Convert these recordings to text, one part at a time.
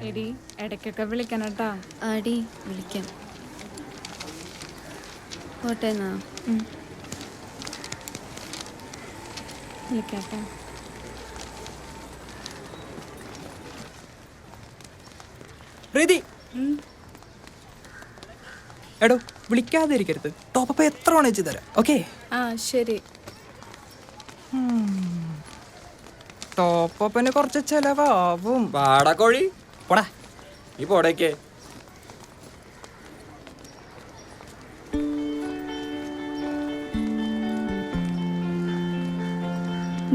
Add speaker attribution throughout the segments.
Speaker 1: എടി ഇടയ്ക്കൊക്കെ വിളിക്കണം കേട്ടാ.
Speaker 2: ആടി വിളിക്കാം. പോട്ടെന്നാ.
Speaker 1: വിളിക്കാട്ടോ.
Speaker 3: പ്രീതി എടോ വിളിക്കാതെ ഇരിക്കരുത്. ടോപ്പപ്പ് എത്ര വേണം വെച്ച് തരാം. ഓക്കെ
Speaker 1: ആ ശരി.
Speaker 3: ടോപ്പപ്പിന് കുറച്ച് ചെലവാവും.
Speaker 4: പാടക്കോഴി
Speaker 3: പോടാ.
Speaker 4: ഈ പോടേക്ക്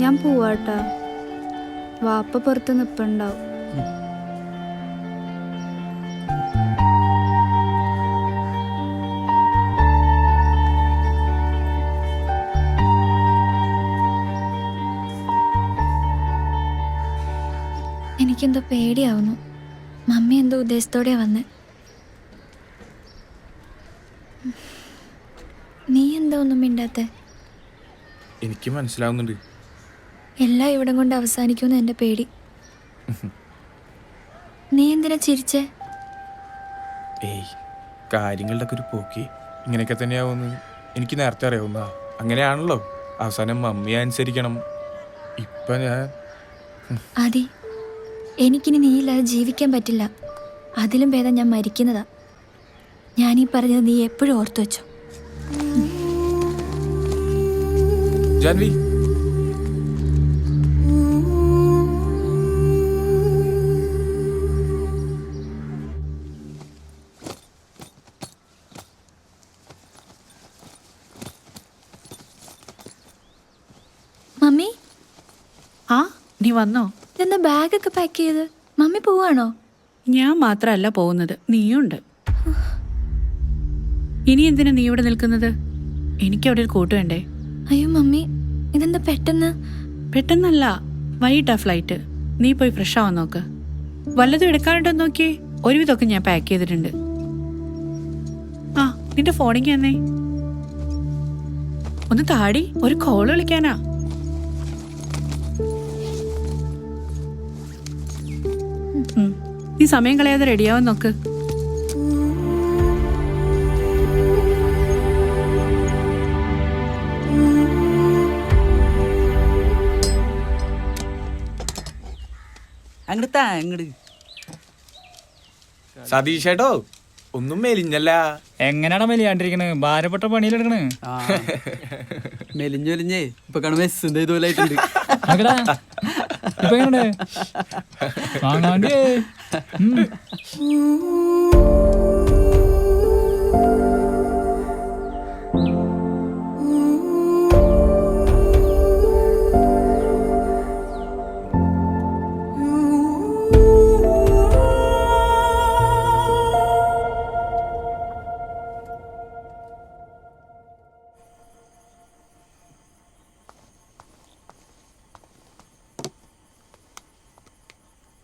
Speaker 2: ഞാൻ പോവാട്ടാ. വാപ്പ പുറത്ത് നിപ്പുണ്ടാവും. എനിക്കെന്തോ പേടിയാവുന്നു. മമ്മി എന്തോ ഉദ്ദേശത്തോടെയാ വന്നേ. നീ എന്താ ഒന്നും മിണ്ടാത്തെ?
Speaker 5: എനിക്ക് മനസ്സിലാവുന്നുണ്ട്.
Speaker 2: എല്ലാം ഇവിടം കൊണ്ട് അവസാനിക്കുമെന്ന് എൻ്റെ പേടി. നീ എന്തിനാ ചിരിച്ചേ?
Speaker 5: ഏയ് കാര്യങ്ങളുടെ ഒക്കെ ഒരു പോക്കി ഇങ്ങനെയൊക്കെ തന്നെയാവുമെന്ന് എനിക്ക് നേരത്തെ അറിയാവുന്ന. അങ്ങനെയാണല്ലോ അവസാനം മമ്മിയെ അനുസരിക്കണം. ഇപ്പം ഞാൻ
Speaker 2: ആദി, എനിക്കിനി നീയില്ലാതെ ജീവിക്കാൻ പറ്റില്ല. അതിലും ഭേദം ഞാൻ മരിക്കുന്നതാ. ഞാനീ പറഞ്ഞത് നീ എപ്പോഴും ഓർത്തു വെച്ചോ.
Speaker 5: ജാൻവി
Speaker 2: മമ്മി,
Speaker 6: ആ നീ വന്നോ?
Speaker 2: ഇതെന്താ ബാഗൊക്കെ പാക്ക് ചെയ്ത്? മമ്മി പോവാണോ?
Speaker 6: ഞാൻ മാത്രമല്ല പോകുന്നത്, നീയുണ്ട്. ഇനി എന്തിനാ നീ ഇവിടെ നിൽക്കുന്നത്? എനിക്ക് അവിടെ ഒരു കൂട്ട് വേണ്ടേ?
Speaker 2: അയ്യോ മമ്മി, ഇതെന്താ പെട്ടെന്ന്?
Speaker 6: പെട്ടെന്നല്ല, വൈകിട്ടാ ഫ്ലൈറ്റ്. നീ പോയി ഫ്രഷ് ആവാൻ നോക്ക്. വല്ലതും എടുക്കാനുണ്ടോ നോക്കിയേ. ഒരുവിധമൊക്കെ ഞാൻ പാക്ക് ചെയ്തിട്ടുണ്ട്. ആ നിന്റെ ഫോണിങ് എന്നേ ഒന്ന് താടി, ഒരു കോള് വിളിക്കാനാ. നീ സമയം കളയാതെ റെഡിയാവാൻ നോക്ക്.
Speaker 3: അങ്ങോട്ട്
Speaker 5: സതീഷേട്ടോ ഒന്നും മെലിഞ്ഞല്ല.
Speaker 7: എങ്ങനെയാണോ മെലിയാണ്ടിരിക്കണ്? ഭാരപ്പെട്ട പണിയിലെടുക്കണ്.
Speaker 3: മെലിഞ്ഞൊലിഞ്ഞേ ഇപ്പൊ കാണുമ്പോ എസ്സിന്റെ ഇതുപോലായിട്ടുണ്ട്.
Speaker 7: ഇപ്പൊ എങ്ങനെ വാങ്ങാണ്ടേ?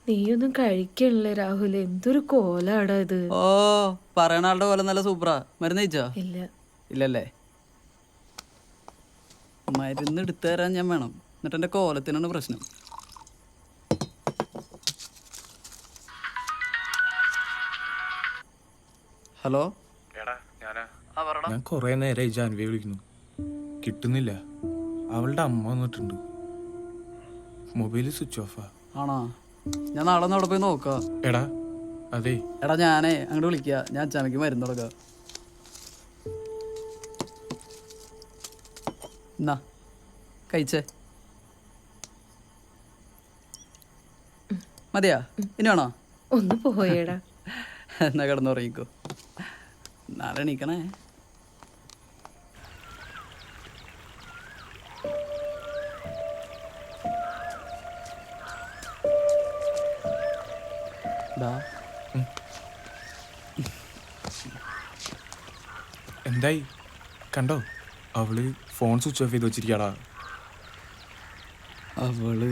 Speaker 1: നീയൊന്നും കഴിക്കണില്ലേ രാഹുൽ? എന്തൊരു കോലാടാ ഇത്.
Speaker 3: ഓ പറയണ ആളുടെ പോലെ നല്ല സൂപ്പറാ. മരുന്ന് കഴിച്ചോ?
Speaker 1: ഇല്ല.
Speaker 3: ഇല്ലല്ലേ? മരുന്ന് എടുത്തു തരാൻ ഞാൻ വേണം. എന്നിട്ട് എന്റെ കോലത്തിനാണ് പ്രശ്നം. ഹലോ,
Speaker 5: ഞാൻ കൊറേ നേരമായി ജാൻവിയെ വിളിക്കുന്നു, കിട്ടുന്നില്ല. അവളുടെ അമ്മ വന്നിട്ടുണ്ട്. മൊബൈല് സ്വിച്ച് ഓഫാ.
Speaker 3: ആണോ? ഞാൻ നാളെ ഒന്ന് അവിടെ പോയി നോക്കാം.
Speaker 5: എടാ അതെ.
Speaker 3: എടാ ഞാനേ അങ്ങോട്ട് വിളിക്കുക. ഞാൻ അച്ഛനക്ക് മരുന്ന് കൊടുക്കാം. എന്നാ കഴിച്ചേ. മതിയാ? ഇനി വേണോ?
Speaker 1: ഒന്ന് പോയേടാ.
Speaker 3: എന്നാ കിടന്നുറങ്ങിക്കോ. നാളെ എണീക്കണേ.
Speaker 5: എന്തായി കണ്ടോ? അവള് ഫോൺ സ്വിച്ച് ഓഫ് ചെയ്ത് വെച്ചിരിക്കാടാ.
Speaker 3: അവള്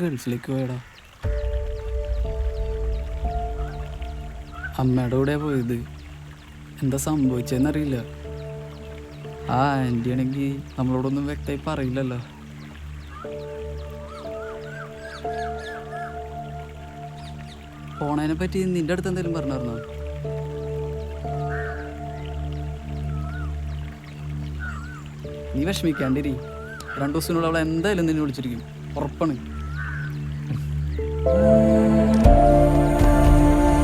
Speaker 3: ഗൾഫിലേക്ക് പോയടാ. അമ്മയുടെ കൂടെ പോയത്. എന്താ സംഭവിച്ചെന്നറിയില്ല. ആ ആൻറ്റി ആണെങ്കിൽ നമ്മളോടൊന്നും വ്യക്തമായി പറയില്ലല്ലോ.
Speaker 8: പോണതിനെ പറ്റി നിന്റെ അടുത്ത് എന്തെങ്കിലും പറഞ്ഞായിരുന്നോ? നീ വിഷമിക്കാണ്ടിരി. 2 ദിവസത്തിനുള്ളിൽ അവളെ എന്തായാലും നിന്നെ വിളിച്ചിരിക്കും, ഉറപ്പാണ്.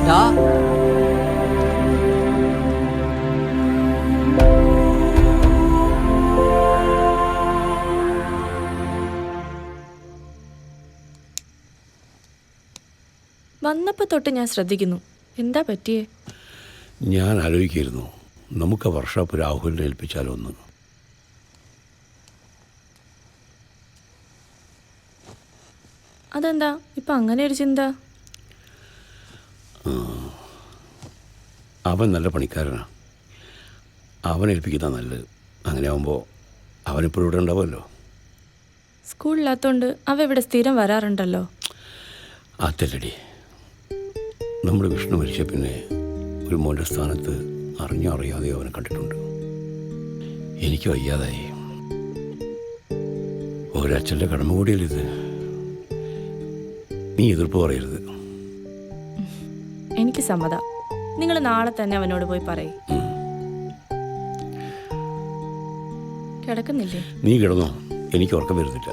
Speaker 8: ഡാ,
Speaker 1: വന്നപ്പോ തൊട്ട് ഞാൻ ശ്രദ്ധിക്കുന്നു. എന്താ പറ്റിയേ?
Speaker 9: ഞാൻ ആലോചിക്കായിരുന്നു, നമുക്ക് വർക്ക്ഷോപ്പ് രാഹുലിനെ ഏൽപ്പിച്ചാലോ ഒന്ന്.
Speaker 1: അതെന്താ ഇപ്പൊ അങ്ങനെ ഒരു ചിന്ത?
Speaker 9: അവൻ നല്ല പണിക്കാരനാണ്, അവൻ ഏൽപ്പിക്കുന്ന നല്ലത്. അങ്ങനെ ആകുമ്പോൾ അവനിപ്പോഴും ഇവിടെ ഉണ്ടാവുമല്ലോ.
Speaker 1: സ്കൂളില്ലാത്തോണ്ട് അവ ഇവിടെ സ്ഥിരം വരാറുണ്ടല്ലോ.
Speaker 9: അതല്ലടി, നമ്മുടെ വിഷ്ണു മരിച്ച പിന്നെ ഒരു മോൻ്റെ സ്ഥാനത്ത് അറിഞ്ഞോ അറിയാതെയോ അവനെ കണ്ടിട്ടുണ്ട്. എനിക്ക് വയ്യാതായി. ഒരച്ഛൻ്റെ കടമ കൂടിയല്ലിത്. നീ എതിർപ്പ് പറയരുത്.
Speaker 1: എനിക്ക് സമ്മതം. നിങ്ങൾ നാളെ തന്നെ അവനോട് പോയി പറയും. കിടക്കുന്നില്ലേ?
Speaker 9: നീ കിടന്നോ, എനിക്ക് ഉറക്കം വരുന്നില്ല.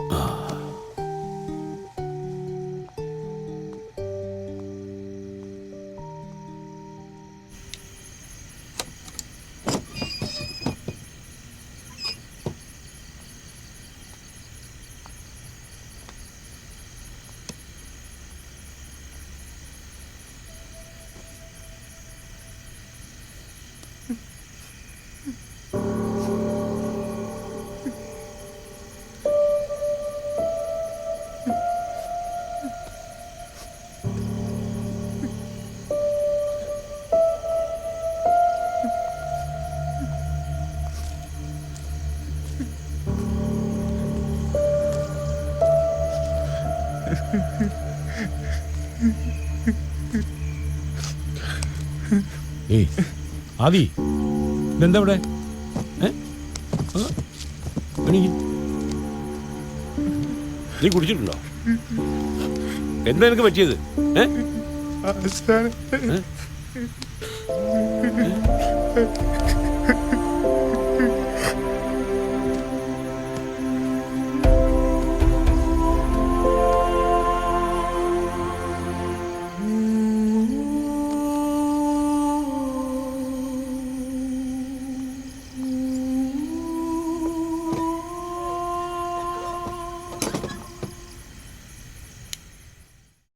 Speaker 9: ഏയ് ആദി, ഇതെന്താ ഇവിടെ? നീ കുടിച്ചിട്ടുണ്ടോ? എന്താ എനിക്ക് പറ്റിയത്?